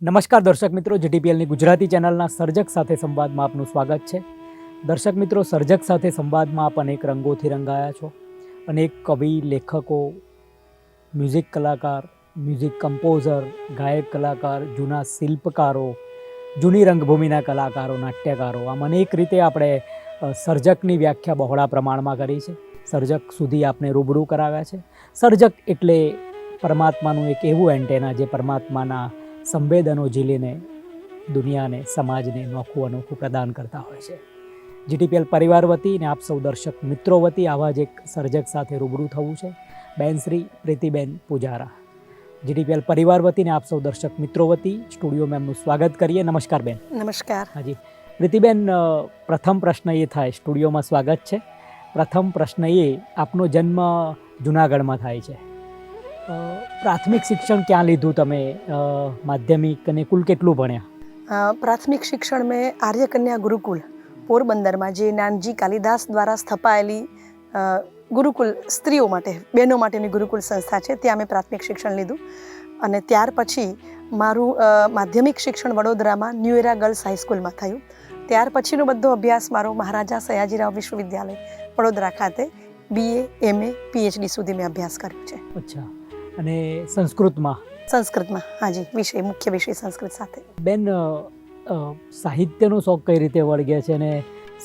નમસ્કાર દર્શક મિત્રો, જીટીપીએલની ગુજરાતી ચેનલના સર્જક સાથે સંવાદમાં આપનું સ્વાગત છે. દર્શક મિત્રો, સર્જક સાથે સંવાદમાં આપ અનેક રંગોથી રંગાયા છો. અનેક કવિ, લેખકો, મ્યુઝિક કલાકાર, મ્યુઝિક કમ્પોઝર, ગાયક કલાકાર, જૂના શિલ્પકારો, જૂની રંગભૂમિના કલાકારો, નાટ્યકારો, આમ અનેક રીતે આપણે સર્જકની વ્યાખ્યા બહોળા પ્રમાણમાં કરી છે. સર્જક સુધી આપને રૂબરૂ કરાવ્યા છે. સર્જક એટલે પરમાત્માનું એક એવું એન્ટેના જે પરમાત્માના સંવેદનો ઝીલીને દુનિયાને, સમાજને નોખું અનોખું પ્રદાન કરતા હોય છે. જીટીપીએલ પરિવાર વતી અને આપ સૌ દર્શક મિત્રો વતી આવા જ એક સર્જક સાથે રૂબરૂ થવું છે. બેન શ્રી પ્રીતિબેન પૂજારા, જીટીપીએલ પરિવાર વતી અને આપ સૌ દર્શક મિત્રો વતી સ્ટુડિયોમાં એમનું સ્વાગત કરીએ. નમસ્કાર બેન. નમસ્કાર. હાજી પ્રીતિબેન, પ્રથમ પ્રશ્ન એ થાય, સ્ટુડિયોમાં સ્વાગત છે. પ્રથમ પ્રશ્ન એ, આપનો જન્મ જૂનાગઢમાં થાય છે. પ્રાથમિક શિક્ષણ ક્યાં લીધું તમે? માધ્યમિક અને કુલ કેટલું ભણ્યા? પ્રાથમિક શિક્ષણ મેં આર્યકન્યા ગુરુકુલ પોરબંદરમાં, જે નાનજી કાલિદાસ દ્વારા સ્થપાયેલી ગુરુકુલ સ્ત્રીઓ માટે, બહેનો માટેની ગુરુકુલ સંસ્થા છે, ત્યાં મેં પ્રાથમિક શિક્ષણ લીધું. અને ત્યાર પછી મારું માધ્યમિક શિક્ષણ વડોદરામાં ન્યૂ એરા ગર્લ્સ હાઈસ્કૂલમાં થયું. ત્યાર પછીનો બધો અભ્યાસ મારો મહારાજા સયાજીરાવ વિશ્વવિદ્યાલય વડોદરા ખાતે BA, MA, PhD સુધી મેં અભ્યાસ કર્યો છે. અચ્છા. અને સંસ્કૃતમાં? સંસ્કૃતમાં, હાજી. વિષય, મુખ્ય વિષય સંસ્કૃત સાથે. બેન, સાહિત્યનો શોખ કઈ રીતે વળગે છે અને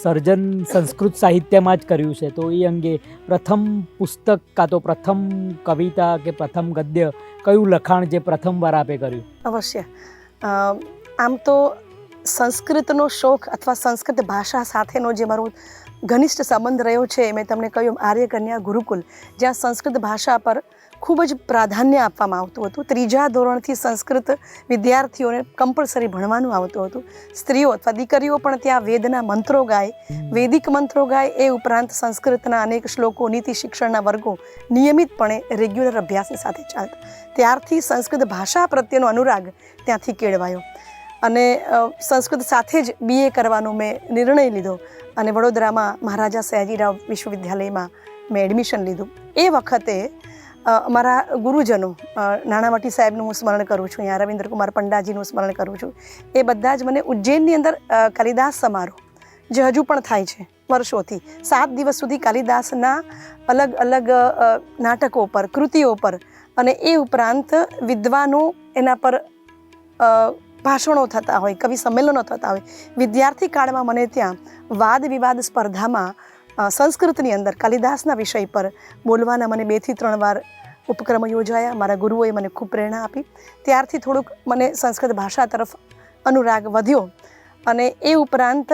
સર્જન સંસ્કૃત સાહિત્યમાં જ કર્યું છે, તો એ અંગે પ્રથમ પુસ્તક કાં તો પ્રથમ કવિતા કે પ્રથમ ગદ્ય કયું લખાણ જે પ્રથમવાર આપે કર્યું? અવશ્ય. આમ તો સંસ્કૃતનો શોખ અથવા સંસ્કૃત ભાષા સાથેનો જે મારો ઘનિષ્ઠ સંબંધ રહ્યો છે, મેં તમને કહ્યું આર્યકન્યા ગુરુકુલ, જ્યાં સંસ્કૃત ભાષા પર ખૂબ જ પ્રાધાન્ય આપવામાં આવતું હતું. 3જા ધોરણથી સંસ્કૃત વિદ્યાર્થીઓને કમ્પલસરી ભણવાનું આવતું હતું. સ્ત્રીઓ અથવા દીકરીઓ પણ ત્યાં વેદના મંત્રો ગાય, વૈદિક મંત્રો ગાય, એ ઉપરાંત સંસ્કૃતના અનેક શ્લોકો, નીતિ શિક્ષણના વર્ગો નિયમિતપણે રેગ્યુલર અભ્યાસની સાથે ચાલતા. ત્યારથી સંસ્કૃત ભાષા પ્રત્યેનો અનુરાગ ત્યાંથી કેળવાયો અને સંસ્કૃત સાથે જ BA કરવાનો મેં નિર્ણય લીધો અને વડોદરામાં મહારાજા સયાજીરાવ વિશ્વવિદ્યાલયમાં મેં એડમિશન લીધું. એ વખતે અમારા ગુરુજનો, નાણાવટી સાહેબનું હું સ્મરણ કરું છું, અહીંયા રવિન્દ્ર કુમાર પંડાજીનું સ્મરણ કરું છું, એ બધા જ મને ઉજ્જૈનની અંદર કાલિદાસ સમારોહ, જે હજુ પણ થાય છે વર્ષોથી, 7 દિવસ સુધી કાલિદાસના અલગ અલગ નાટકો પર, કૃતિઓ પર અને એ ઉપરાંત વિદ્વાનો એના પર ભાષણો થતા હોય, કવિ સંમેલનો થતા હોય. વિદ્યાર્થી કાળમાં મને ત્યાં વાદ વિવાદ સ્પર્ધામાં સંસ્કૃતની અંદર કાલિદાસના વિષય પર બોલવાના મને 2 થી 3 વાર ઉપક્રમ યોજાયા. મારા ગુરુઓએ મને ખૂબ પ્રેરણા આપી. ત્યારથી થોડુંક મને સંસ્કૃત ભાષા તરફ અનુરાગ વધ્યો અને એ ઉપરાંત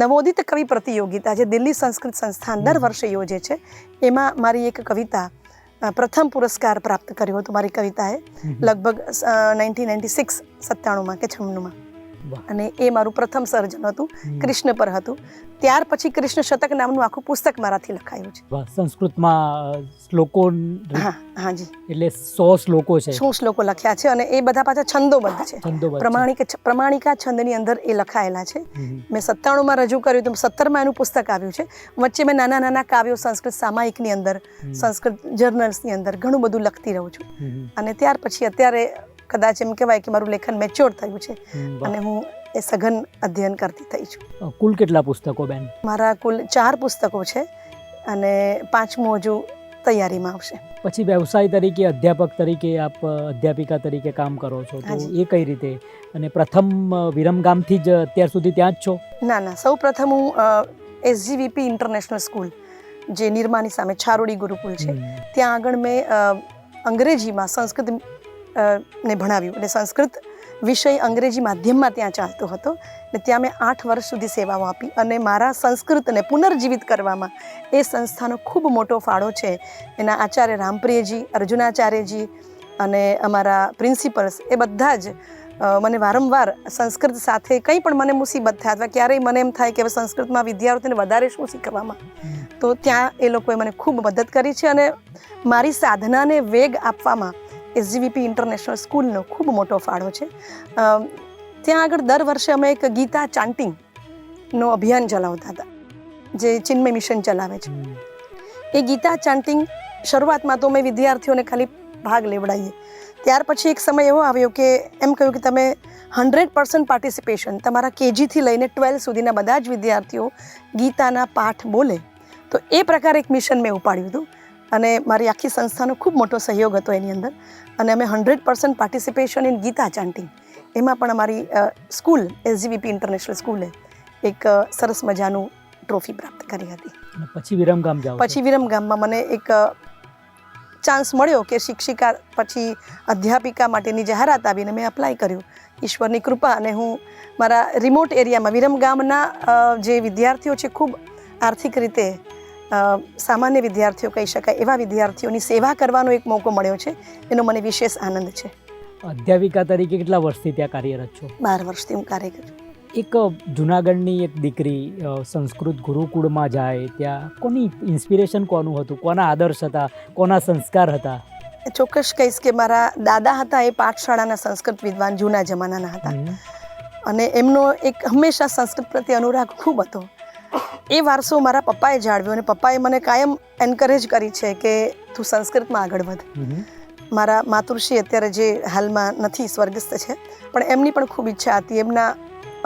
નવોદિત કવિ પ્રતિયોગિતા, જે દિલ્હી સંસ્કૃત સંસ્થાન દર વર્ષે યોજે છે, એમાં મારી એક કવિતા પ્રથમ પુરસ્કાર પ્રાપ્ત કર્યો હતો. મારી કવિતાએ લગભગ 1996 કે 96માં, અને એ મારું પ્રથમ સર્જન હતું, કૃષ્ણ પર હતું. ત્યાર પછી કૃષ્ણ શતક નામનું આખું પુસ્તક મારાથી લખાયું છે. સંસ્કૃતમાં શ્લોકો? હાજી. એટલે 100 શ્લોકો છે. 100 શ્લોકો લખ્યા છે અને એ બધા પાછા છંદોબદ્ધ છે. પ્રમાણિકા છંદની અંદર એ લખાયેલા છે. મેં 97માં રજૂ કર્યું તો 17માં એનું પુસ્તક આવ્યું છે. વચ્ચે મેં નાના નાના કાવ્યો સંસ્કૃત સામાયિકની અંદર, સંસ્કૃત જર્નલ્સની અંદર ઘણું બધું લખતી રહું છું. અને ત્યાર પછી અત્યારે કદાચ એમ કહેવાય કે મારું લેખન મેચ્યોર થયું છે અને હું એ સઘન અધ્યયન કરતી થઈ છું. કુલ કેટલા પુસ્તકો બેન? મારા કુલ 4 પુસ્તકો છે અને 5મું હજુ તૈયારીમાં આવશે. પછી વ્યવસાય તરીકે, અધ્યાપક તરીકે આપ અધ્યાપિકા તરીકે કામ કરો છો, તો એ કઈ રીતે? અને પ્રથમ વિરમગામથી જ અત્યાર સુધી ત્યાં જ છો? ના, સૌ પ્રથમ હું SGVP ઇન્ટરનેશનલ સ્કૂલ, જે નિરમાની સામે છારોડી ગુરુકુલ છે, ત્યાં આગળ મેં અંગ્રેજીમાં સંસ્કૃત ને ભણાવ્યું. એટલે સંસ્કૃત વિષય અંગ્રેજી માધ્યમમાં ત્યાં ચાલતો હતો ને ત્યાં મેં 8 વર્ષ સુધી સેવાઓ આપી અને મારા સંસ્કૃતને પુનર્જીવિત કરવામાં એ સંસ્થાનો ખૂબ મોટો ફાળો છે. એના આચાર્ય રામપ્રિયજી, અર્જુનાચાર્યજી અને અમારા પ્રિન્સિપલ્સ, એ બધા જ મને વારંવાર સંસ્કૃત સાથે કંઈ પણ મને મુસીબત થાય અથવા ક્યારેય મને એમ થાય કે હવે સંસ્કૃતમાં વિદ્યાર્થીઓને વધારે શું શીખવામાં, તો ત્યાં એ લોકોએ મને ખૂબ મદદ કરી છે અને મારી સાધનાને વેગ આપવામાં SGVP ઇન્ટરનેશનલ સ્કૂલનો ખૂબ મોટો ફાળો છે. ત્યાં આગળ દર વર્ષે અમે એક ગીતા ચાન્ટિંગનો અભિયાન ચલાવતા હતા, જે ચિન્મય મિશન ચલાવે છે. એ ગીતા ચાન્ટિંગ શરૂઆતમાં તો મેં વિદ્યાર્થીઓને ખાલી ભાગ લેવડાવીએ. ત્યાર પછી એક સમય એવો આવ્યો કે એમ કહ્યું કે તમે 100% પાર્ટિસિપેશન, તમારા કેજીથી લઈને 12 સુધીના બધા જ વિદ્યાર્થીઓ ગીતાના પાઠ બોલે. તો એ પ્રકારે એક મિશન મેં ઉપાડ્યું હતું અને મારી આખી સંસ્થાનો ખૂબ મોટો સહયોગ હતો એની અંદર. અને અમે 100% પાર્ટિસિપેશન ઇન ગીતા ચાન્ટિંગ, એમાં પણ અમારી સ્કૂલ SGVP ઇન્ટરનેશનલ સ્કૂલે એક સરસ મજાનું ટ્રોફી પ્રાપ્ત કરી હતી. પછી વિરમગામ જાઓ. પછી વિરમગામમાં મને એક ચાન્સ મળ્યો કે શિક્ષિકા પછી અધ્યાપિકા માટેની જાહેરાત આવીને મેં અપ્લાય કર્યું. ઈશ્વરની કૃપા, અને હું મારા રિમોટ એરિયામાં વિરમગામના જે વિદ્યાર્થીઓ છે, ખૂબ આર્થિક રીતે સામાન્ય વિદ્યાર્થીઓ કહી શકાય એવા વિદ્યાર્થીઓની સેવા કરવાનો એક મોકો મળ્યો છે. એનો મને વિશેષ આનંદ છે. અધ્યાપિકા તરીકે કેટલા વર્ષથી ત્યાં કાર્યરત છો? 12 વર્ષથી હું કાર્યરત છું. એક જુનાગઢની એક દીકરી સંસ્કૃત ગુરુકુળમાં જાય, ત્યાં કોની ઇન્સ્પિરેશન કોનું હતું, કોના આદર્શ હતા, કોના સંસ્કાર હતા? ચોક્કસ કહીશ કે મારા દાદા હતા એ પાઠશાળાના સંસ્કૃત વિદ્વાન જૂના જમાનાના હતા, અને એમનો એક હંમેશા સંસ્કૃત પ્રત્યે અનુરાગ ખૂબ હતો. એ વારસો મારા પપ્પાએ જાળવ્યો, અને પપ્પાએ મને કાયમ એન્કરેજ કરી છે કે તું સંસ્કૃતમાં આગળ વધ. મારા માતુશ્રી અત્યારે જે હાલમાં નથી, સ્વર્ગસ્થ છે, પણ એમની પણ ખૂબ ઈચ્છા હતી. એમના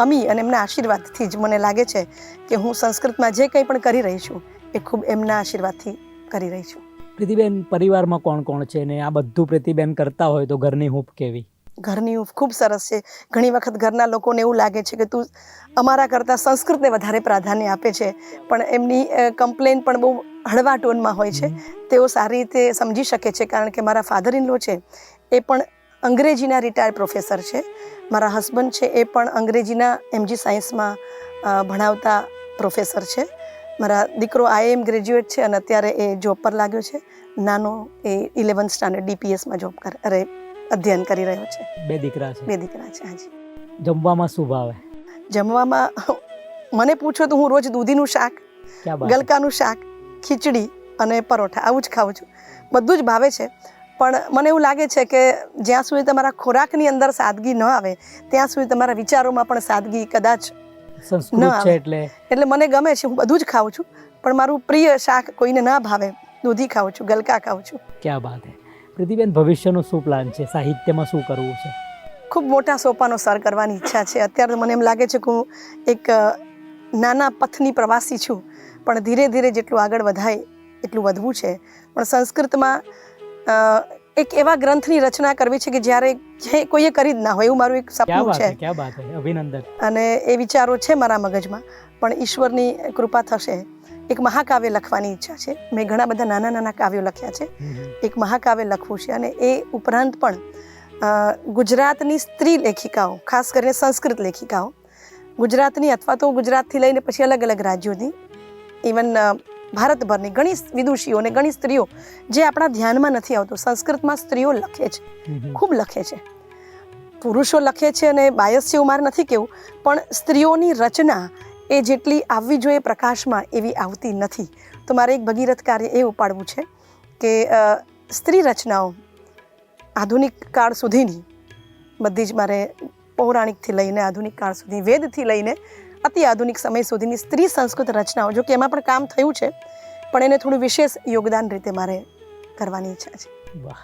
અમી અને એમના આશીર્વાદથી જ મને લાગે છે કે હું સંસ્કૃતમાં જે કંઈ પણ કરી રહી છું એ ખૂબ એમના આશીર્વાદથી કરી રહી છું. પ્રીતિબેન, પરિવારમાં કોણ કોણ છે ને આ બધું પ્રીતિબેન કરતા હોય તો ઘરની હૂંફ કેવી? ઘરની હૂંફ ખૂબ સરસ છે. ઘણી વખત ઘરના લોકોને એવું લાગે છે કે તું અમારા કરતાં સંસ્કૃતને વધારે પ્રાધાન્ય આપે છે, પણ એમની કમ્પ્લેન પણ બહુ હળવા ટોનમાં હોય છે. તેઓ સારી રીતે સમજી શકે છે, કારણ કે મારા ફાધર ઇન લો છે એ પણ અંગ્રેજીના રિટાયર્ડ પ્રોફેસર છે. મારા હસબન્ડ છે એ પણ અંગ્રેજીના MG સાયન્સમાં ભણાવતા પ્રોફેસર છે. મારા દીકરો IIM ગ્રેજ્યુએટ છે અને અત્યારે એ જોબ પર લાગ્યો છે. નાનો એ 11th સ્ટાન્ડર્ડ DPSમાં અધ્યયન કરી રહ્યો છે. 2 દીકરા છે? 2 દીકરા છે. હાજી. જમવામાં શું ભાવે? જમવામાં મને પૂછો તો હું રોજ દૂધીનું શાક, ગલકાનું શાક, ખીચડી અને પરોઠા આવું જ ખાઉં છું. બધું જ ભાવે છે, પણ મને એવું લાગે છે કે જ્યાં સુધી તમારા ખોરાકની અંદર સાદગી ન આવે ત્યાં સુધી તમારા વિચારોમાં પણ સાદગી કદાચ ન આવે. એટલે મને ગમે છે, હું બધું જ ખાઉં છું, પણ મારું પ્રિય શાક કોઈને ના ભાવે, દૂધી ખાઉં છું, ગલકા ખાઉં છું. ક્યાં વાત હે. પ્રીતિબેન, ભવિષ્યનો શું પ્લાન છે? સાહિત્યમાં શું કરવું છે? ખૂબ મોટા સોપાનો સર કરવાની ઈચ્છા છે. અત્યારે મને એમ લાગે છે કે હું એક નાના પથની પ્રવાસી છું, પણ ધીરે ધીરે જેટલું આગળ વધાય એટલું વધવું છે. પણ સંસ્કૃતમાં એક એવા ગ્રંથની રચના કરવી છે કે જ્યારે કોઈએ કરી જ ના હોય, એવું મારું એક સપનું છે. ક્યાં વાત હે, અભિનંદન. અને એ વિચારો છે મારા મગજમાં, પણ ઈશ્વરની કૃપા થશે. એક મહાકાવ્ય લખવાની ઈચ્છા છે. મેં ઘણા બધા નાના નાના કાવ્યો લખ્યા છે. એક મહાકાવ્ય લખવું છે, અને એ ઉપરાંત પણ ગુજરાતની સ્ત્રી લેખિકાઓ, ખાસ કરીને સંસ્કૃત લેખિકાઓ, ગુજરાતની અથવા તો ગુજરાતથી લઈને પછી અલગ અલગ રાજ્યોની, ઇવન ભારતભરની ઘણી વિદુષીઓ અને ઘણી સ્ત્રીઓ જે આપણા ધ્યાનમાં નથી આવતું. સંસ્કૃતમાં સ્ત્રીઓ લખે છે, ખૂબ લખે છે. પુરુષો લખે છે અને બાયસ છે એવું મારે નથી કહેવું, પણ સ્ત્રીઓની રચના એ જેટલી આવવી જોઈએ પ્રકાશમાં એવી આવતી નથી. તો મારે એક ભગીરથ કાર્ય એ ઉપાડવું છે કે સ્ત્રી રચનાઓ આધુનિક કાળ સુધીની બધી જ, મારે પૌરાણિકથી લઈને આધુનિક કાળ સુધી, વેદથી લઈને અતિ આધુનિક સમય સુધીની સ્ત્રી સંસ્કૃત રચનાઓ, જો કે એમાં પણ કામ થયું છે, પણ એને થોડું વિશેષ યોગદાન રીતે મારે કરવાની ઈચ્છા છે. વાહ.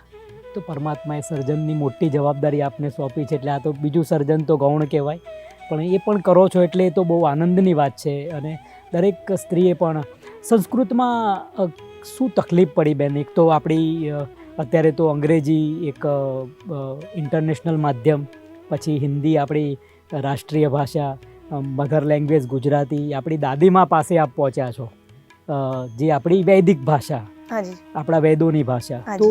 તો પરમાત્માએ સર્જનની મોટી જવાબદારી આપને સોંપી છે, એટલે આ તો બીજું સર્જન તો ગૌણ કહેવાય, પણ એ પણ કરો છો એટલે એ તો બહુ આનંદની વાત છે. અને દરેક સ્ત્રીએ પણ સંસ્કૃતમાં શું તકલીફ પડી બેન? એક તો આપણી અત્યારે તો અંગ્રેજી એક ઇન્ટરનેશનલ માધ્યમ, પછી હિન્દી આપણી રાષ્ટ્રીય ભાષા, મધર લેંગ્વેજ ગુજરાતી, આપણી દાદીમા પાસે આપ પહોંચ્યા છો, જે આપણી વૈદિક ભાષા, આપણા વેદોની ભાષા. તો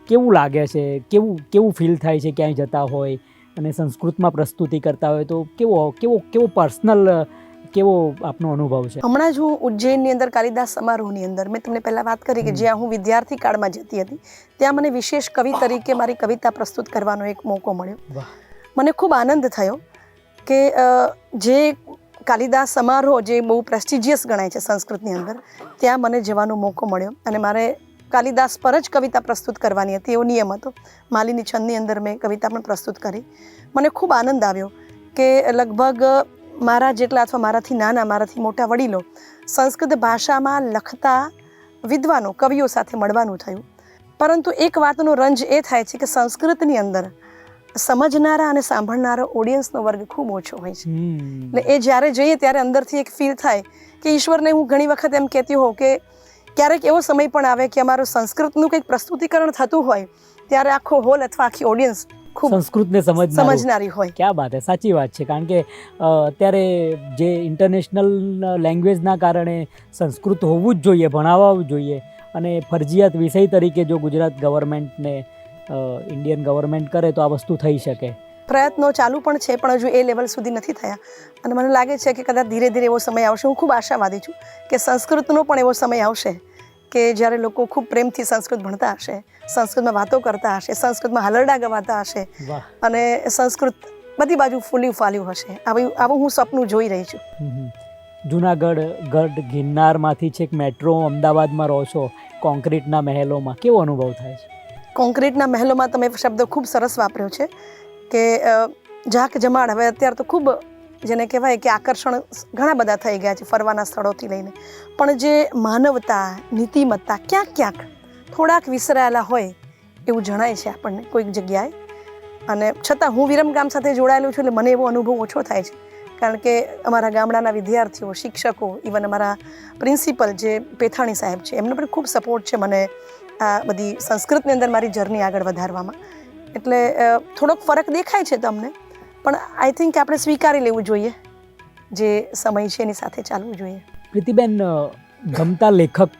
કેવું લાગે છે? કેવું ફીલ થાય છે ક્યાંય જતા હોય અને સંસ્કૃતમાં પ્રસ્તુતિ કરતા હોય તો કેવો પર્સનલ કેવો આપનો અનુભવ છે? હમણાં જ હું ઉજ્જૈનની અંદર કાલિદાસ સમારોહની અંદર, મેં તમને પહેલાં વાત કરી કે જ્યાં હું વિદ્યાર્થી કાળમાં જતી હતી, ત્યાં મને વિશેષ કવિ તરીકે મારી કવિતા પ્રસ્તુત કરવાનો એક મોકો મળ્યો. મને ખૂબ આનંદ થયો કે જે કાલિદાસ સમારોહ જે બહુ પ્રેસ્ટિજિયસ ગણાય છે સંસ્કૃતની અંદર, ત્યાં મને જવાનો મોકો મળ્યો અને મારે કાલિદાસ પર જ કવિતા પ્રસ્તુત કરવાની હતી, એવો નિયમ હતો. માલિની છંદની અંદર મેં કવિતા પણ પ્રસ્તુત કરી. મને ખૂબ આનંદ આવ્યો કે લગભગ મારા જેટલા અથવા મારાથી નાના, મારાથી મોટા વડીલો સંસ્કૃત ભાષામાં લખતા વિદ્વાનો, કવિઓ સાથે મળવાનું થયું. પરંતુ એક વાતનો રંજ એ થાય છે કે સંસ્કૃતની અંદર સમજનારા અને સાંભળનારા ઓડિયન્સનો વર્ગ ખૂબ ઓછો હોય છે. એટલે એ જ્યારે જઈએ ત્યારે અંદરથી એક ફીલ થાય કે ઈશ્વરને હું ઘણી વખત એમ કહેતી હોઉં કે ક્યારેક એવો સમય પણ આવે કે અમારું સંસ્કૃતનું કંઈક પ્રસ્તુતિકરણ થતું હોય ત્યારે આખો હોલ અથવા આખી ઓડિયન્સ ખૂબ સંસ્કૃતને સમજનારી હોય. ક્યાં વાત છે, સાચી વાત છે. કારણ કે અત્યારે જે ઇન્ટરનેશનલ લેંગ્વેજના કારણે સંસ્કૃત હોવું જ જોઈએ, ભણાવવું જોઈએ, અને ફરજિયાત વિષય તરીકે જો ગુજરાત ગવર્મેન્ટને ઇન્ડિયન ગવર્મેન્ટ કરે તો આ વસ્તુ થઈ શકે. પ્રયત્નો ચાલુ પણ છે, પણ હજુ એ લેવલ સુધી નથી થયા. અને મને લાગે છે કે કદાચ ધીરે ધીરે એવો સમય આવશે. હું ખૂબ આશાવાદી છું કે સંસ્કૃતનો પણ એવો સમય આવશે કે જ્યારે લોકો ખૂબ પ્રેમથી સંસ્કૃત ભણતા હશે, સંસ્કૃતમાં વાતો કરતા હશે, સંસ્કૃતમાં હાલરડા ગવાતા હશે, અને સંસ્કૃત બધી બાજુ ફૂલ્યું ફાલ્યું હશે. આવું હું સપનું જોઈ રહી છું. જુનાગઢ, ગઢ, ગિરનારમાંથી છેક મેટ્રો અમદાવાદમાં રહો છો, કોન્ક્રીટના મહેલોમાં કેવો અનુભવ થાય છે? કોન્ક્રીટના મહેલોમાં તમે શબ્દ ખૂબ સરસ વાપર્યો છે કે ઝાક જમાડ. હવે અત્યારે તો ખૂબ જેને કહેવાય કે આકર્ષણ ઘણા બધા થઈ ગયા છે ફરવાના સ્થળોથી લઈને, પણ જે માનવતા, નીતિમત્તા ક્યાંક ક્યાંક થોડાક વિસરાયેલા હોય એવું જણાય છે આપણને કોઈક જગ્યાએ. અને છતાં હું વિરમગામ સાથે જોડાયેલું છું એટલે મને એવો અનુભવ ઓછો થાય છે. કારણ કે અમારા ગામડાના વિદ્યાર્થીઓ, શિક્ષકો, ઇવન અમારા પ્રિન્સિપલ જે પેથાણી સાહેબ છે, એમનો પણ ખૂબ સપોર્ટ છે મને આ બધી સંસ્કૃતની અંદર મારી જર્ની આગળ વધારવામાં. એટલે થોડોક ફરક દેખાય છે તમને, પણ આઈ થિંક આપણે સ્વીકારી લેવું જોઈએ. જે સમય છે એની સાથે ચાલવું જોઈએ. પ્રીતિબેન, ગમતા લેખક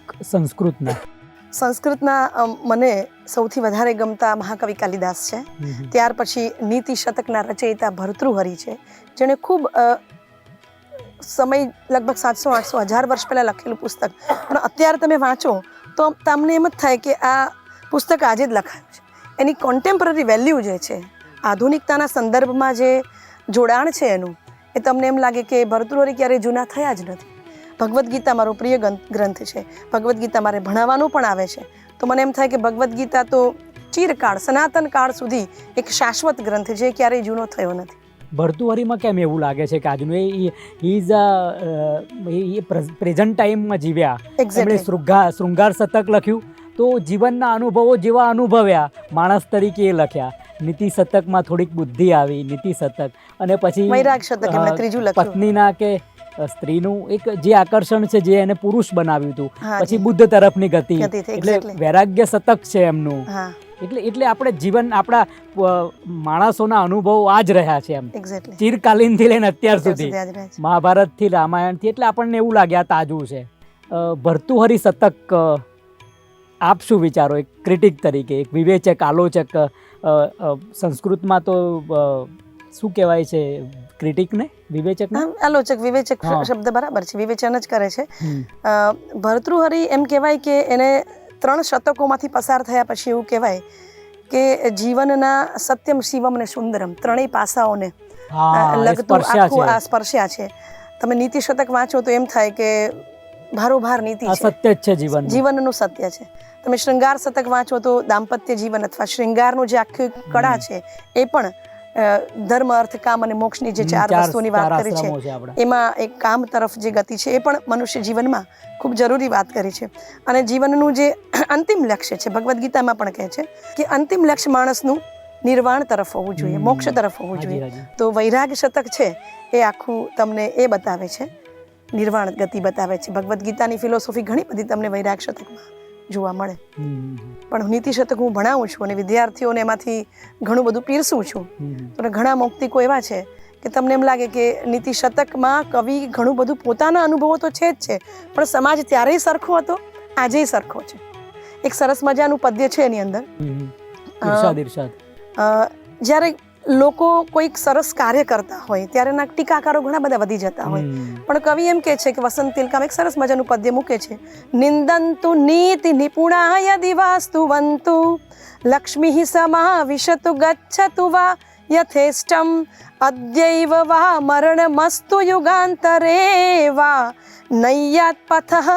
સંસ્કૃતના મને સૌથી વધારે ગમતા મહાકવિ કાલિદાસ છે. ત્યાર પછી નીતિ શતકના રચયિતા ભર્તૃહરિ છે, જેણે ખૂબ સમય લગભગ 700-800 વર્ષ પહેલાં લખેલું પુસ્તક, પણ અત્યારે તમે વાંચો તો તમને એમ જ થાય કે આ પુસ્તક આજે જ લખાયું છે. એની કોન્ટેમ્પરરી વેલ્યુ જે છે, આધુનિકતાના સંદર્ભમાં જે જોડાણ છે એનું, એ તમને એમ લાગે કે ભર્તૃહરિ ક્યારેય જૂના થયા જ નથી. ભગવદ્ ગીતા મારો પ્રિય ગ્રંથ છે. ભગવદ્ ગીતા મારે ભણાવવાનું પણ આવે છે. તો મને એમ થાય કે ભગવદ્ ગીતા તો ચિરકાળ, સનાતન કાળ સુધી એક શાશ્વત ગ્રંથ છે, જે ક્યારેય જૂનો થયો નથી. ભર્તૃહરિમાં કેમ એવું લાગે છે કે આજનું એ પ્રેઝન્ટ ટાઈમમાં જીવ્યા? એમણે શૃંગાર શતક લખ્યું તો જીવનના અનુભવો જેવા અનુભવ્યા માણસ તરીકે એ લખ્યા. નીતિ શતકમાં થોડીક બુદ્ધિ આવી, નીતિ શતક, અને પછી વૈરાગ શતક એમણે ત્રીજું લખ્યું. પત્નીના કે સ્ત્રીનું એક જે આકર્ષણ છે જે એને પુરુષ બનાવ્યું હતું, પછી બુદ્ધ તરફની ગતિ, એટલે વૈરાગ્ય શતક છે એમનું. એટલે આપણે જીવન, આપણા માણસોના અનુભવો આ જ રહ્યા છે એમ, ચિરકાલીનથી લઈને અત્યાર સુધી, મહાભારતથી રામાયણથી. એટલે આપણને એવું લાગે આ તાજું છે. ભર્તૃહરિ શતક, આપ શું વિચારો એક ક્રિટિક તરીકે, એક વિવેચક, આલોચક? સંસ્કૃતમાં તો શું કહેવાય છે ક્રિટિકને? વિવેચકને? આલોચક, વિવેચક શબ્દ બરાબર છે, વિવેચન જ કરે છે. ભર્તૃહરિ એમ કહેવાય કે એને 3 શતકોમાંથી પસાર થયા પછી એવું કહેવાય કે જીવનના સત્યમ, શિવમ અને સુંદરમ ત્રણેય પાસાઓને લગતું આખું આ સ્પર્શ્યા છે. તમે નીતિ શતક વાંચો તો એમ થાય કે ભારોભાર નીતિ છે, સત્ય જ છે, જીવનનું સત્ય છે. તમે શૃંગાર શતક વાંચો તો દાંપત્ય જીવન અથવા શૃંગારનું જે આખી કળા છે એ પણ ધર્મ, અર્થ, કામ અને મોક્ષની જે 4 વસ્તુની વાત કરી છે, એમાં એક કામ તરફ જે ગતિ છે એ પણ મનુષ્ય જીવનમાં ખૂબ જરૂરી વાત કરી છે. અને જીવનનું જે અંતિમ લક્ષ્ય છે, ભગવદ્ ગીતામાં પણ કહે છે કે અંતિમ લક્ષ્ય માણસનું નિર્વાણ તરફ હોવું જોઈએ, મોક્ષ તરફ હોવું જોઈએ. તો વૈરાગ શતક છે એ આખું તમને એ બતાવે છે, નિર્વાણ ગતિ બતાવે છે. ભગવદ્ ગીતાની ફિલોસોફી ઘણી બધી તમને વૈરાગ શતકમાં જોવા મળે. પણ નીતિ શતક હું ભણાવું છું અને વિદ્યાર્થીઓને એમાંથી ઘણું બધું પીરસું છું. તો ઘણા મૌક્તિકો એવા છે કે તમને એમ લાગે કે નીતિ શતકમાં કવિ ઘણું બધું પોતાના અનુભવો તો છે જ છે, પણ સમાજ ત્યારેય સરખો હતો, આજેય સરખો છે. એક સરસ મજાનું પદ્ય છે એની અંદર, જ્યારે લોકો કોઈક સરસ કાર્ય કરતા હોય ત્યારે એના ટીકાકારો ઘણા બધા વધી જતા હોય, પણ કવિ એમ કહે છે કે વસંત તિલકામાં એક સરસ મજાનું પદ્ય મૂકે છે, નિંદંતુ નીતિ નિપુણાય દિવાસ્તુવંતુ લક્ષ્મીઃ સમાવિશતુ ગચ્છતુ વા યથેષ્ટમ અદ્યૈવ વા મરણમસ્તુ યુગાંતરે વા નૈયાત પથઃ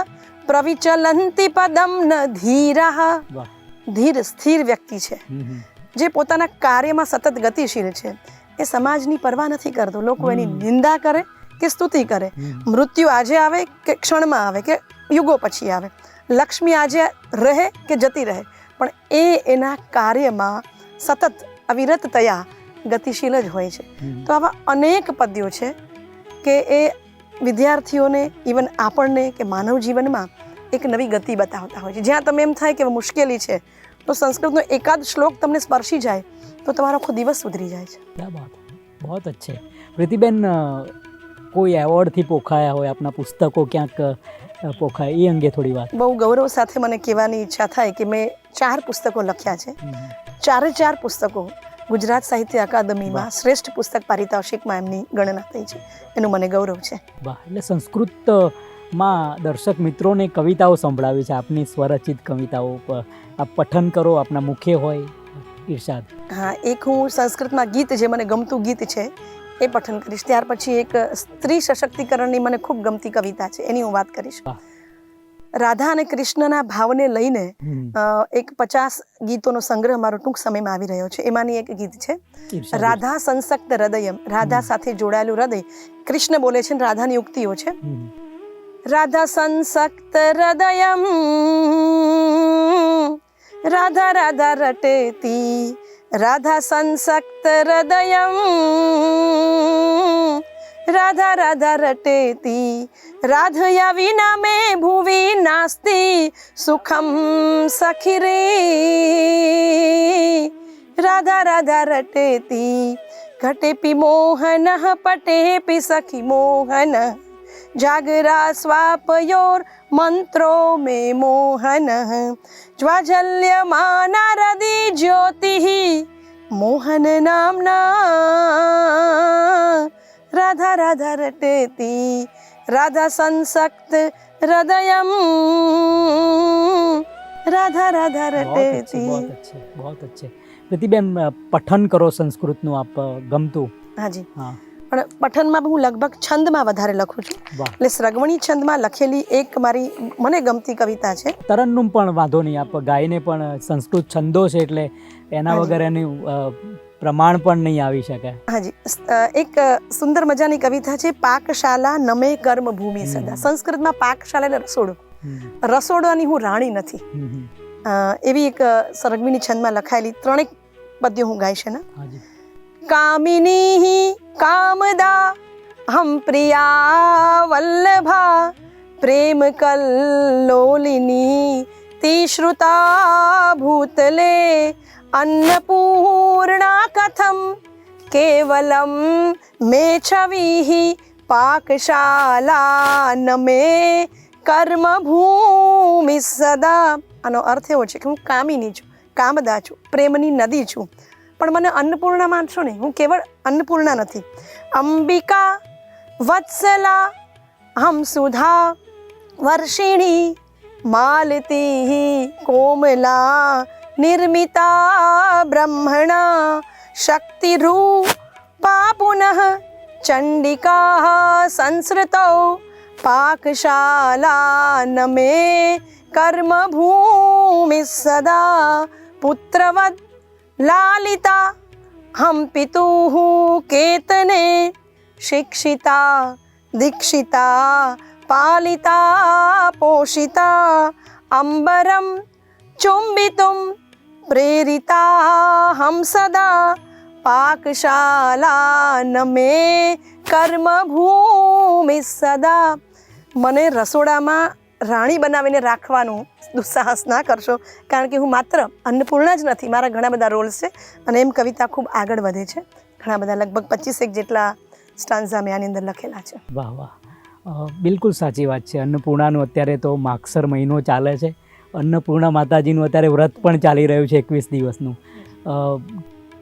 પ્રવિચલંતિ પદમ ન ધીરઃ. ધીર, સ્થિર વ્યક્તિ છે જે પોતાના કાર્યમાં સતત ગતિશીલ છે. એ સમાજની પરવા નથી કરતો. લોકો એની નિંદા કરે કે સ્તુતિ કરે, મૃત્યુ આજે આવે કે ક્ષણમાં આવે કે યુગો પછી આવે, લક્ષ્મી આજે રહે કે જતી રહે, પણ એના કાર્યમાં સતત અવિરતતયા ગતિશીલ જ હોય છે. તો આવા અનેક પદ્યો છે કે એ વિદ્યાર્થીઓને, ઇવન આપણને કે માનવ જીવનમાં એક નવી ગતિ બતાવતા હોય છે. જ્યાં તમે એમ થાય કે મુશ્કેલી છે, તો સંસ્કૃતનો એકાદ શ્લોક તમને સ્પર્શી જાય તો તમારો આખો દિવસ સુધરી જાય છે. क्या बात है, बहुत अच्छे. પ્રીતિબેન, કોઈ એવોર્ડથી પોખાયા હોય, આપના પુસ્તકો ક્યાંક પોખાય, એ અંગે થોડી વાત. બહુ ગૌરવ સાથે મને કહેવાની ઈચ્છા થાય કે મેં 4 પુસ્તકો લખ્યા છે. 4 પુસ્તકો ગુજરાત સાહિત્ય અકાદમીમાં શ્રેષ્ઠ પુસ્તક પારિતોષિકમાં એમની ગણના થઈ છે. એનું મને ગૌરવ છે. વાહ. એટલે સંસ્કૃતમાં દર્શક મિત્રોને કવિતાઓ સંભળાવી છે, આપની સ્વરચિત કવિતાઓ. આપ પઠન કરો, આપના મુખે હોય. ઈર્ષાદ. હા, એક હું સંસ્કૃતમાં ગીત, જે મને ગમતું ગીત છે એ પઠન કરીશ. ત્યાર પછી એક સ્ત્રી સશક્તિકરણની મને ખૂબ ગમતી કવિતા છે, એની હું વાત કરીશ. રાધા અને કૃષ્ણના ભાવને લઈને એક 50 ગીતોનો સંગ્રહ મારો ટૂંક સમયમાં આવી રહ્યો છે. એમાંની એક ગીત છે રાધા સંસક્ત હૃદયમ. રાધા સાથે જોડાયેલું હૃદય. કૃષ્ણ બોલે છે, રાધાની ઉક્તિઓ છે. રાધા સંસક્ત હૃદયમ રાધા રાધા રટેતી. રાધા સંસક્ત હૃદયમ રાધા રાધા રટેતી. રાધયા વિના મે ભુવિ નાસ્તિ સુખમ સખી રે. રાધા રાધા રટેતી. ઘટેપી મોહન પટેપી સખી મોહન. જાગરા સ્વાપયોર મંત્રો મે મોહન. જ્વાજલ્યમાના હૃદિ જ્યોતિ મોહન નામના. રાધા રાધા રટેતી. રાધા સંસક્ત હૃદયમ રાધા રાધા રટેતી. बहुत अच्छे. પ્રીતિબેન, પઠન કરો સંસ્કૃતનું, આપ ગમતું. હાજી. પણ પઠનમાં હું લગભગ છંદમાં વધારે લખું છું. એટલે શ્રગવણી છંદમાં લખેલી એક મારી મને ગમતી કવિતા છે. તરન્નુમ પણ વાંધો નહીં, આપ ગાયને પણ સંસ્કૃત છંદો છે એટલે એના વગર એનું પ્રમાણ પણ નહીં આવી શકે. હાજી. એક સુંદર મજાની કવિતા છે, પાકશાલા નમે કર્મ ભૂમિ સદા. સંસ્કૃતમાં પાકશાલા એટલે રસોડું. રસોડાની હું રાણી નથી, એવી એક સરગવીની છંદમાં લખાયેલી 3 પદ્યો હું ગાઈશ ને. કામિની કામદા હમ પ્રિયા વલ્લભા. પ્રેમ કલ્લોલિની તિશ્રુતા ભૂતલે. अन्नपूर्णा कथम केवलम मे छवि पाकशाला नमे कर्म भूमि सदा. આનો અર્થ એવો છે કે હું કામિની છું, કામદા છું, પ્રેમની નદી છું, પણ મને અન્નપૂર્ણા માનશો નહીં, હું કેવળ અન્નપૂર્ણા નથી. અંબિકા વત્સલા હમ સુધા વર્ષિણી. માલતી કોમલા निर्मिता ब्रह्मणा. शक्तिरूपा पुनः चंडिका संस्कृतौ. पाकशाला नमे कर्म भूमि सदा. पुत्रवत् लालिता हम पितुः केतने. शिक्षिता दीक्षिता पालिता पोषिता. अंबरम चुंबितुम प्रेरिता हम सदा. पाकशाला नमे કર્મ ભૂમિ સદા. મને રસોડામાં રાણી બનાવીને રાખવાનું દુસ્સાહસ ના કરશો, કારણ કે હું માત્ર અન્નપૂર્ણા જ નથી, મારા ઘણા બધા રોલ્સ છે. અને એમ કવિતા ખૂબ આગળ વધે છે. ઘણા બધા લગભગ 25 જેટલા સ્ટાન્ઝા મેં આની અંદર લખેલા છે. વાહ વાહ, બિલકુલ સાચી વાત છે. અન્નપૂર્ણાનું અત્યારે તો માગસર મહિનો ચાલે છે. અન્નપૂર્ણા માતાજીનું અત્યારે વ્રત પણ ચાલી રહ્યું છે 21 દિવસનું.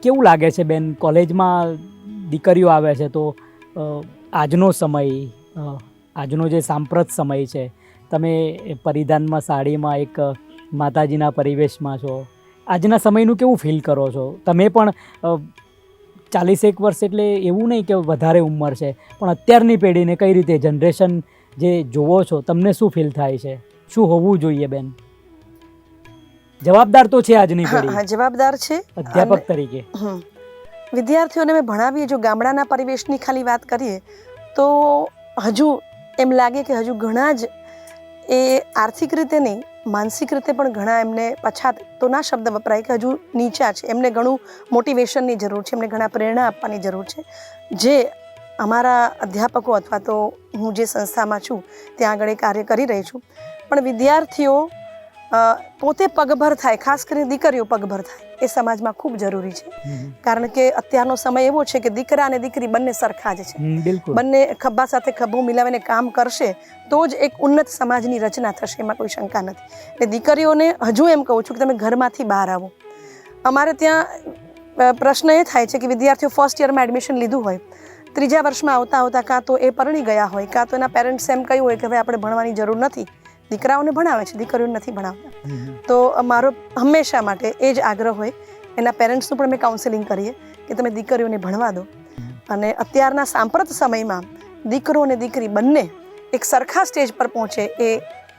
કેવું લાગે છે બેન, કોલેજમાં દીકરીઓ આવે છે તો આજનો સમય, આજનો જે સાંપ્રત સમય છે, તમે પરિધાનમાં સાડીમાં એક માતાજીના પરિવેશમાં છો, આજના સમયનું કેવું ફીલ કરો છો? તમે પણ 41 વર્ષ એટલે એવું નહીં કે વધારે ઉંમર છે, પણ અત્યારની પેઢીને કઈ રીતે જનરેશન જે જોવો છો, તમને શું ફીલ થાય છે? શું હોવું જોઈએ બેન? જવાબદાર તો છે આજની પેઢી. હા, જવાબદાર છે. અધ્યાપક તરીકે વિદ્યાર્થીઓને અમે ભણાવીએ, જો ગામડાના પરિવેશની ખાલી વાત કરીએ તો હજુ એમ લાગે કે હજુ ઘણા જ એ આર્થિક રીતે નહીં, માનસિક રીતે પણ ઘણા એમને પછાત તો ના શબ્દ વપરાય કે હજુ નીચા છે, એમને ઘણું મોટિવેશનની જરૂર છે, એમને ઘણા પ્રેરણા આપવાની જરૂર છે, જે અમારા અધ્યાપકો અથવા તો હું જે સંસ્થામાં છું ત્યાં આગળ એ કાર્ય કરી રહી છું. પણ વિદ્યાર્થીઓ પોતે પગભર થાય, ખાસ કરીને દીકરીઓ પગભર થાય, એ સમાજમાં ખૂબ જરૂરી છે. કારણ કે અત્યારનો સમય એવો છે કે દીકરા અને દીકરી બંને સરખા જ છે. બંને ખભા સાથે ખભું મિલાવીને કામ કરશે તો જ એક ઉન્નત સમાજની રચના થશે, એમાં કોઈ શંકા નથી. એટલે દીકરીઓને હજુ એમ કહું છું કે તમે ઘરમાંથી બહાર આવો. અમારે ત્યાં પ્રશ્ન એ થાય છે કે વિદ્યાર્થીઓ ફર્સ્ટ યરમાં એડમિશન લીધું હોય, ત્રીજા વર્ષમાં આવતા આવતા કાં તો એ પરણી ગયા હોય, કાં તો એના પેરેન્ટ્સ એમ કહ્યું હોય કે હવે આપણે ભણવાની જરૂર નથી, દીકરાઓને ભણાવે છે, દીકરીઓને નથી ભણાવતા. તો મારો હંમેશા માટે એ જ આગ્રહ હોય, એના પેરેન્ટ્સનું પણ અમે કાઉન્સેલિંગ કરીએ કે તમે દીકરીઓને ભણવા દો. અને અત્યારના સાંપ્રત સમયમાં દીકરો અને દીકરી બંને એક સરખા સ્ટેજ પર પહોંચે એ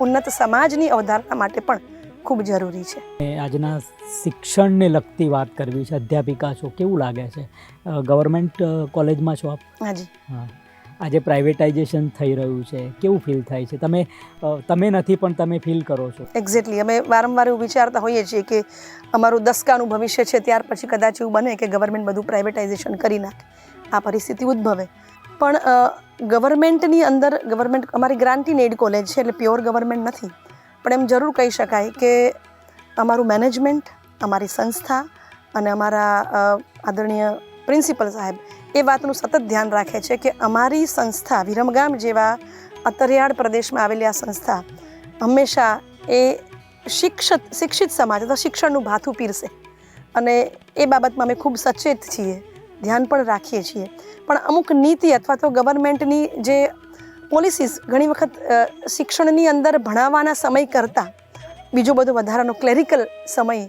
ઉન્નત સમાજની અવધારણા માટે પણ ખૂબ જરૂરી છે. આજના શિક્ષણને લગતી વાત કરવી છે, અધ્યાપિકા છો, કેવું લાગે છે? ગવર્મેન્ટ કોલેજમાં છો આપ? હાજી. હા, આજે પ્રાઇવેટાઇઝેશન થઈ રહ્યું છે, કેવું ફીલ થાય છે? તમે નથી પણ તમે ફીલ કરો છો? એક્ઝેક્ટલી. અમે વારંવાર એવું વિચારતા હોઈએ છીએ કે અમારું દસકાનું ભવિષ્ય છે, ત્યાર પછી કદાચ એવું બને કે ગવર્મેન્ટ બધું પ્રાઇવેટાઇઝેશન કરી નાખે, આ પરિસ્થિતિ ઉદ્ભવે. પણ ગવર્મેન્ટની અંદર, ગવર્મેન્ટ અમારી ગ્રાન્ટીન એડ કોલેજ છે એટલે પ્યોર ગવર્મેન્ટ નથી, પણ એમ જરૂર કહી શકાય કે અમારું મેનેજમેન્ટ, અમારી સંસ્થા અને અમારા આદરણીય પ્રિન્સિપલ સાહેબ એ વાતનું સતત ધ્યાન રાખે છે કે અમારી સંસ્થા વિરમગામ જેવા અંતરિયાળ પ્રદેશમાં આવેલી આ સંસ્થા હંમેશા એ શિક્ષિત સમાજ અથવા શિક્ષણનું ભાથું પીરસે. અને એ બાબતમાં અમે ખૂબ સચેત છીએ, ધ્યાન પણ રાખીએ છીએ. પણ અમુક નીતિ અથવા તો ગવર્મેન્ટની જે પોલિસીસ ઘણી વખત શિક્ષણની અંદર ભણાવવાના સમય કરતાં બીજો બધો વધારાનો ક્લેરિકલ સમય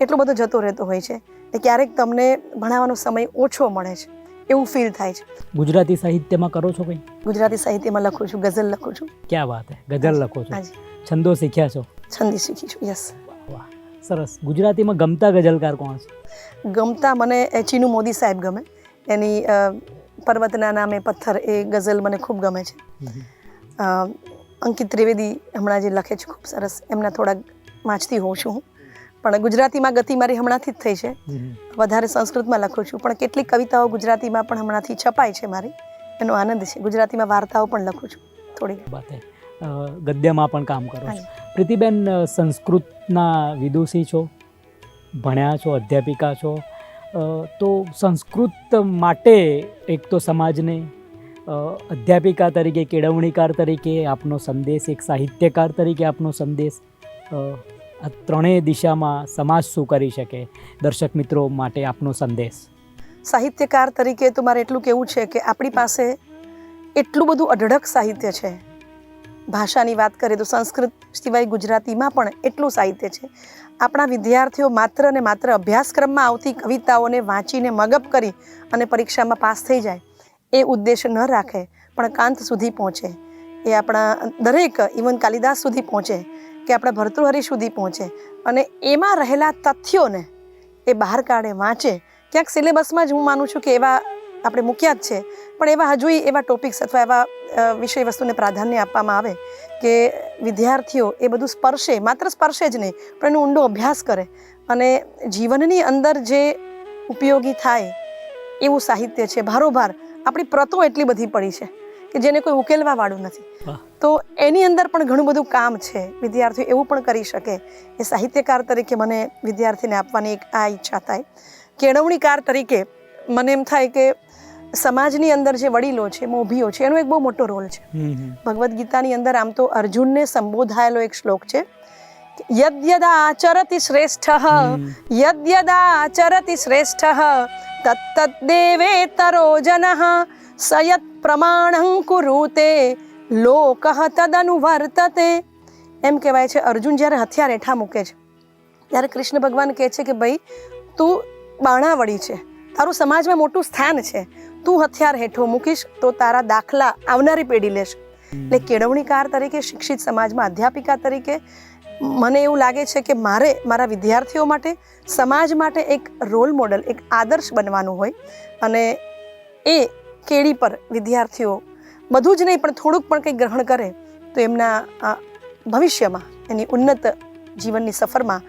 એટલો બધો જતો રહેતો હોય છે કે ક્યારેક તમને ભણાવવાનો સમય ઓછો મળે છે, એવું ફીલ થાય છે. ગુજરાતી સાહિત્યમાં કરો છો કંઈ? ગુજરાતી સાહિત્યમાં લખું છું, ગઝલ લખું છું. ક્યાં વાત હે, ગઝલ લખો છો? છંદો શીખ્યા છો? છંદી શીખી છું, યસ. વાહ, સરસ. ગુજરાતીમાં ગમતા ગઝલકાર કોણ છે? ગમતા મને ચીનુ મોદી સાહેબ ગમે, એની પર્વતના નામે પથ્થર એ ગઝલ મને ખૂબ ગમે છે. અંકિત ત્રિવેદી હમણાં જે લખે છે ખૂબ સરસ, એમના થોડાક વાંચતી હોઉં છું હું. પણ ગુજરાતીમાં ગતિ મારી હમણાંથી જ થઈ છે, વધારે સંસ્કૃતમાં લખું છું, પણ કેટલીક કવિતાઓ ગુજરાતીમાં પણ હમણાંથી છપાય છે મારી, એનો આનંદ છે. ગુજરાતીમાં વાર્તાઓ પણ લખું છું થોડી. વાત હે. ગદ્યમાં પણ કામ કરો છો. પ્રીતિબેન, સંસ્કૃતના વિદુષી છો, ભણ્યા છો, અધ્યાપિકા છો, તો સંસ્કૃત માટે એક તો સમાજને અધ્યાપિકા તરીકે, કેળવણીકાર તરીકે આપનો સંદેશ, એક સાહિત્યકાર તરીકે આપનો સંદેશ, આ ત્રણેય દિશામાં સમાજ શું કરી શકે, દર્શક મિત્રો માટે આપનો સંદેશ? સાહિત્યકાર તરીકે તો મારે એટલું કહેવું છે કે આપણી પાસે એટલું બધું અઢળક સાહિત્ય છે. ભાષાની વાત કરીએ તો સંસ્કૃત સિવાય ગુજરાતીમાં પણ એટલું સાહિત્ય છે. આપણા વિદ્યાર્થીઓ માત્ર ને માત્ર અભ્યાસક્રમમાં આવતી કવિતાઓને વાંચીને મગપ કરી અને પરીક્ષામાં પાસ થઈ જાય એ ઉદ્દેશ ન રાખે, પણ કાંત સુધી પહોંચે, એ આપણા દરેક ઇવન કાલિદાસ સુધી પહોંચે કે આપણા ભર્તૃહરિ સુધી પહોંચે અને એમાં રહેલા તથ્યોને એ બહાર કાઢે, વાંચે. ક્યાંક સિલેબસમાં જ હું માનું છું કે એવા આપણે મૂક્યા જ છે, પણ એવા હજુય એવા ટોપિક્સ અથવા એવા વિષય વસ્તુને પ્રાધાન્ય આપવામાં આવે કે વિદ્યાર્થીઓ એ બધું સ્પર્શે, માત્ર સ્પર્શે જ નહીં પણ એનો ઊંડો અભ્યાસ કરે અને જીવનની અંદર જે ઉપયોગી થાય એવું સાહિત્ય છે. ભારોભાર આપણી પ્રતો એટલી બધી પડી છે કે જેને કોઈ ઉકેલવા વાળું નથી, તો એની અંદર પણ ઘણું બધું કામ છે. વિદ્યાર્થીઓ એવું પણ કરી શકે. એ સાહિત્યકાર તરીકે મને વિદ્યાર્થીને આપવાની એક આ ઈચ્છા થાય. કેળવણીકાર તરીકે મને એમ થાય કે સમાજની અંદર જે વડીલો છે, મોભીઓ છે, એનો એક બહુ મોટો રોલ છે. ભગવદ્ ગીતાની અંદર આમ તો અર્જુનને સંબોધાયેલો એક શ્લોક છે, યદ્યદા આચરતિ શ્રેષ્ઠઃ યદ્યદા આચરતિ શ્રેષ્ઠઃ તત્તદ્ દેવેતરો જનઃ સયત પ્રમાણં કુરુતે લોકઃ તદનુવર્તતે. એમ કહેવાય છે અર્જુન જ્યારે હથિયાર હેઠા મૂકે છે ત્યારે કૃષ્ણ ભગવાન કહે છે કે ભાઈ તું બાણાવળી છે, તારું સમાજમાં મોટું સ્થાન છે, તું હથિયાર હેઠો મૂકીશ તો તારા દાખલા આવનારી પેઢી લેશે. એટલે કેળવણીકાર તરીકે, શિક્ષિત સમાજમાં અધ્યાપિકા તરીકે મને એવું લાગે છે કે મારે મારા વિદ્યાર્થીઓ માટે, સમાજ માટે એક રોલ મોડલ, એક આદર્શ બનવાનું હોય અને એ કેડી પર વિદ્યાર્થીઓ બધું જ નહીં પણ થોડુંક પણ કંઈક ગ્રહણ કરે તો એમના ભવિષ્યમાં એની ઉન્નત જીવનની સફરમાં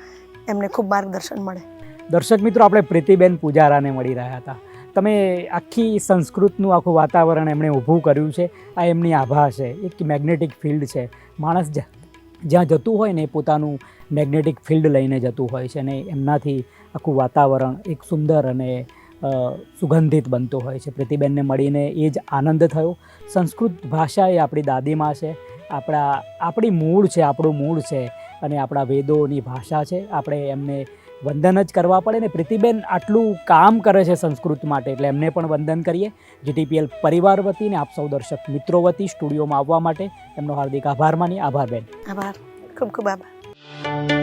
એમને ખૂબ માર્ગદર્શન મળે. દર્શક મિત્રો, આપણે પ્રીતિબેન પૂજારાને મળી રહ્યા હતા. તમે આખી સંસ્કૃતનું આખું વાતાવરણ એમણે ઊભું કર્યું છે. આ એમની આભા છે, એક મેગ્નેટિક ફિલ્ડ છે. માણસ જ્યાં જતું હોય ને એ પોતાનું મેગ્નેટિક ફિલ્ડ લઈને જતું હોય છે અને એમનાથી આખું વાતાવરણ એક સુંદર અને સુગંધિત બનતું હોય છે. પ્રીતિબેનને મળીને એ જ આનંદ થયો. સંસ્કૃત ભાષા એ આપણી દાદીમાં છે, આપણી મૂળ છે, આપણું મૂળ છે અને આપણા વેદોની ભાષા છે. આપણે એમને વંદન જ કરવા પડે ને. પ્રીતિબેન આટલું કામ કરે છે સંસ્કૃત માટે, એટલે એમને પણ વંદન કરીએ. GTPL પરિવાર વતી ને આપ સૌ દર્શક મિત્રો વતી સ્ટુડિયોમાં આવવા માટે એમનો હાર્દિક આભાર માનીએ. આભાર બેન. આભાર, ખૂબ ખૂબ આભાર.